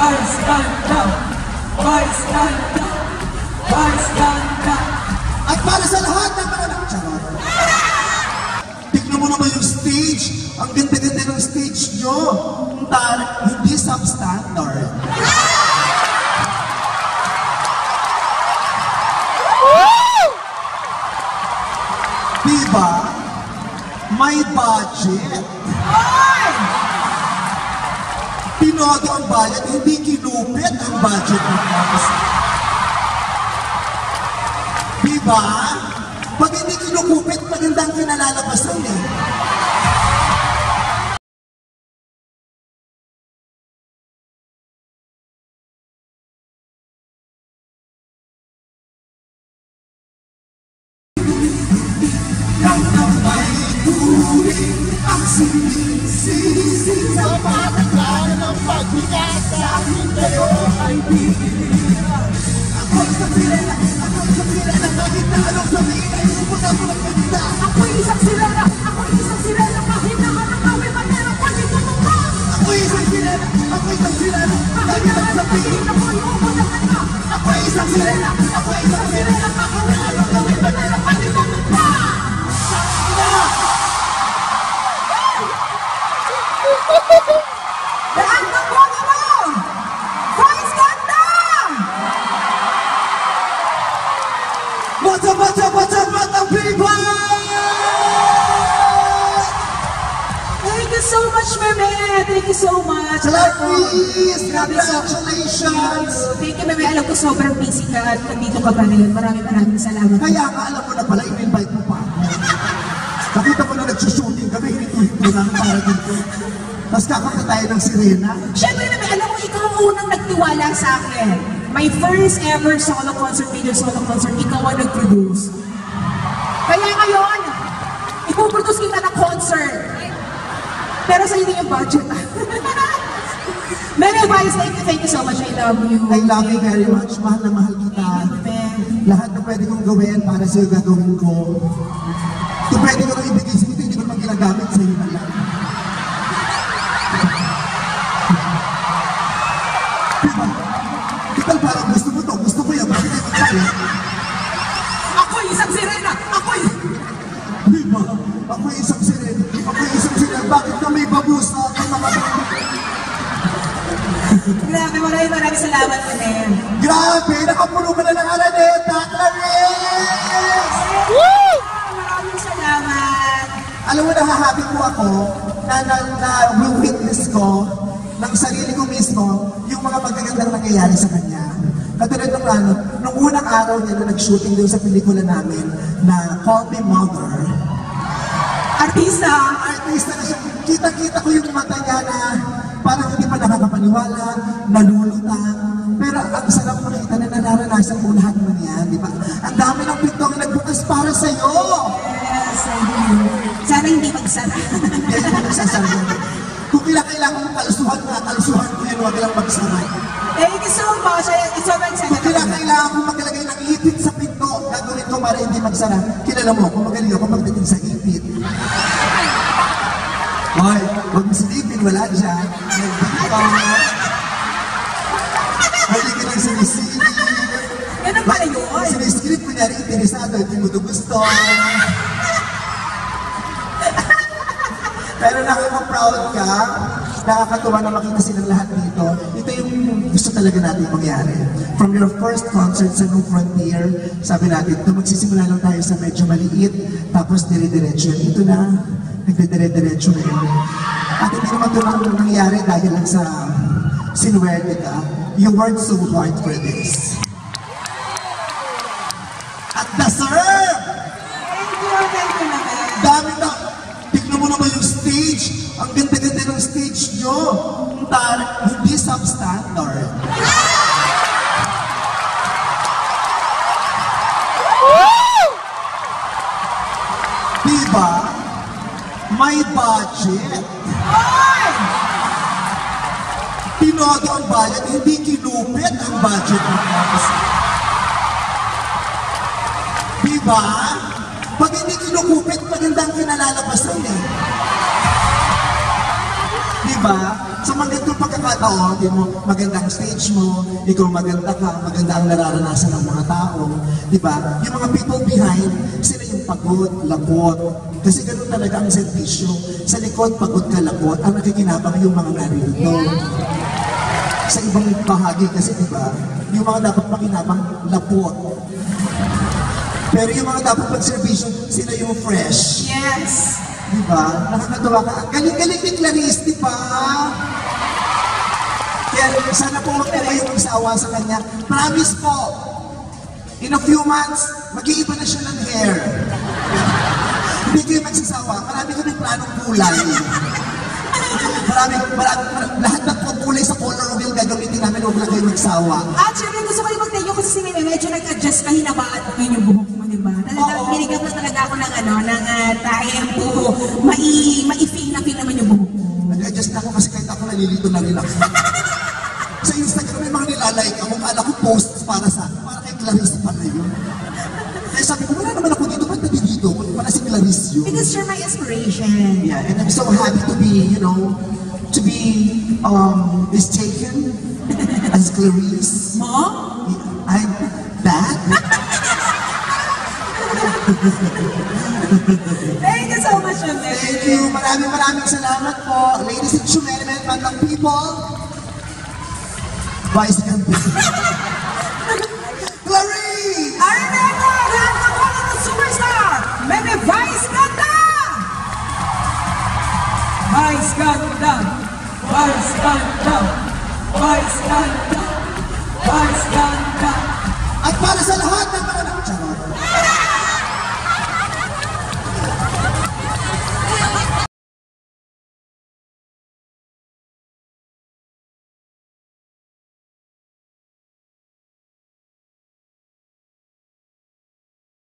Vice Ganda! Vice Ganda! Vice Ganda! At para sa lahat ng mga nakacharot, tignan mo naman yung stage. Ang ganda-ganda ng stage nyo. Hindi substandard. Diba? May budget. Pinodo ang budget, hindi kinupit ang budget ng artist. Diba? Pag hindi kinukupit, magandang kinalalabasan eh. Ang sinisisi sa patakaran ng pagbigas sa akin kayo ay bibigyan. Ako'y isang sirena, kahit na anong sabihin ay pupunta ko ng pagkita. Ako'y isang sirena, kahit na anong gawin manera pwede tumungka. Ako'y isang sirena, kahit na anong sabihin. Ako'y isang sirena, kahit na anong gawin manera pwede tumungka. Lahat ng bono mo! Vice Ganda! What's up, people? Thank you so much, Meme! Thank you so much! Clarice, congratulations! Thank you, Meme. Alam ko sobrang busy ka at nandito ka pa rin. Maraming salamat. Kaya ka alam mo na pala, in-invite mo pa ako. Nakita mo na nagsushooting kami, hinito na para dito. Tapos kakanta tayo ng sirena. Siyempre, Meme, alam mo, ikaw ang unang nagtiwala sa akin. My first ever solo concert, major solo concert, ikaw ang nag-produce. Kaya ngayon, ipuproduce kita ng concert. Pero sa hindi yung budget. Meme, Vice, thank you so much. I love you. I love you very much. Mahal na mahal kita. Lahat na pwede kong gawin para sa'yo gagawin ko. Kung pwede ko nang ibigay sa'yo, hindi ko naman ginagamit sa'yo na lang. Diba parang gusto mo to, gusto ko yan, bakit hindi sa'yo? Ako'y isang sirena! Diba? Ako'y isang sirena. Bakit ka may babusa ng mga Grabe, maraming salamat, Meme. Grabe! Nakapuno ka na ng Araneta, Clarice! Maraming salamat. Alam mo, nahahabi po ako na witness ko ng sarili ko mismo yung mga magagandang nangyayari sa kanya. Katulad nung unang araw niya na nag-shooting doon sa pelikula namin na Call Me Mother. Artista na siya. Kita-kita ko yung mata niya na parang hindi pa nakakapaniwala, nalulutang. Pero ang sarap makita na nararanasan mo lahat mo niyan, di ba? Ang dami ng pintong nagbukas para sa'yo! Yes, I do. Sana hindi magsara. Hindi mo magsasara. Kung kailangan mong kalusuhan ko yan, huwag lang magsara. Thank you so much. It's so much. Kung kailangan mong maglagay ng ipit sa pinto, gagawin ko para hindi magsara. Kilala mo, kung magaling ako magdating sa ipit. Hoy, huwag mo silipin, wala dyan. Nagdito. Hali ka lang sinisilip. Ganun pala yun. Sinisilip ko niya rin, interesado, hindi mo ito gusto. Pero nakaka-proud ka, nakakatuwa na makita silang lahat dito. Ito yung gusto talaga natin mangyari. From your first concert sa New Frontier, sabi natin, ito magsisimula lang tayo sa medyo maliit, tapos dire-diretso yan. Ito na, nagdidire-diretso na yun. At hindi naman ito nangyari dahil lang sa sinuwerte ka. You worked so hard for this. At deserve! Thank you naman. Dami na, tignan mo naman yung stage. Ang ganda-ganda ng stage nyo. Hindi substandard. Diba? May budget. Pinodo ang budget, hindi kinupit ang budget ng artist. Diba? Pag hindi kinukupit, magandang kinalalabasan eh. Diba? Sa mga ganitong pagkakataon, di mo, maganda ang stage mo, ikaw maganda ka, maganda ang nararanasan ng mga tao, di ba? Yung mga people behind, sila yung pagod, lapot. Kasi ganun talaga ang servisyo. Sa likod, pagod ka, lapot. Ang nakikinabang yung mga naririto. Sa ibang bahagi kasi, di ba? Yung mga dapat makinabang, lapot. Pero yung mga dapat pag-servisyo, sila yung fresh. Yes. Di ba? Nakakatawa ka. Ang galing-galing ni Clarice, di ba? Kaya sana po huwag po kayong magsawa sa kanya. Promise po, in a few months, mag-iiba na siya ng hair. Hindi kayo magsasawa. Marami kami planong kulay. Lahat ng kulay sa color wheel gagamitin namin, huwag lang kayo magsawa. Actually, gusto ko rin mag-thank you kasi si Meme, medyo nag-adjust ka, hinabaan mo ngayon yung buhok mo, di ba? Talagang binigyan mo talaga ako ng tempo, ma-i-feel naman yung buhok mo. Nag-adjust na ako kasi kahit ako nalilito na rin ako. Sa Instagram may mga nilalike ako, kala ko posts para kay Clarice pala yun. Kaya sabi ko, wala naman ako dito, ba't nandito? Para si Clarice yun. Because you're my inspiration. Yeah, and I'm so happy to be, mistaken as Clarice. Mo? I'm that? Thank you so much, Meme. Thank you. Maraming salamat po. Ladies and gentlemen, bandang people. Vice Ganda. Clarice! I remember, lahat ng mga ng superstar, Meme Vice Ganda! Vice ganda, Vice ganda, Vice ganda, Vice ganda. At para sa lahat ng mga... Charot.